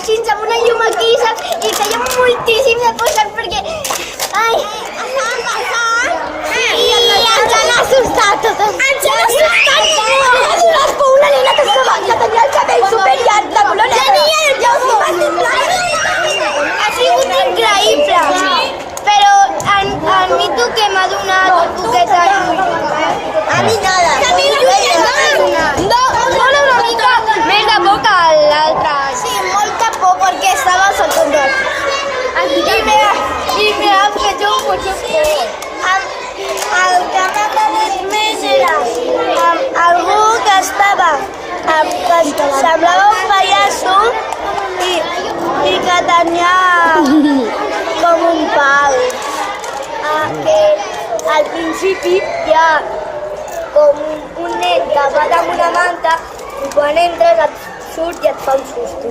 així amb una llum aquí, saps? I feia moltíssim de coses perquè... Ai, estaven passant i ens han assustat totes. Ens han assustat molt! Una nena que tenia el cabell superllarg de color negre. Ha sigut increïble. Però a mi tu què m'ha donat un poquet de llum? A mi nada. No, dona una mica més de por que l'altre. Sí, molta por perquè estava sota un roc. I me han fet un poquet. El que m'ha patit més era algú que estava, que semblava un pallasso i que tenia com un pal. Que al principi hi ha com un nen tapat amb una manta i quan entres et surt i et fa un susto.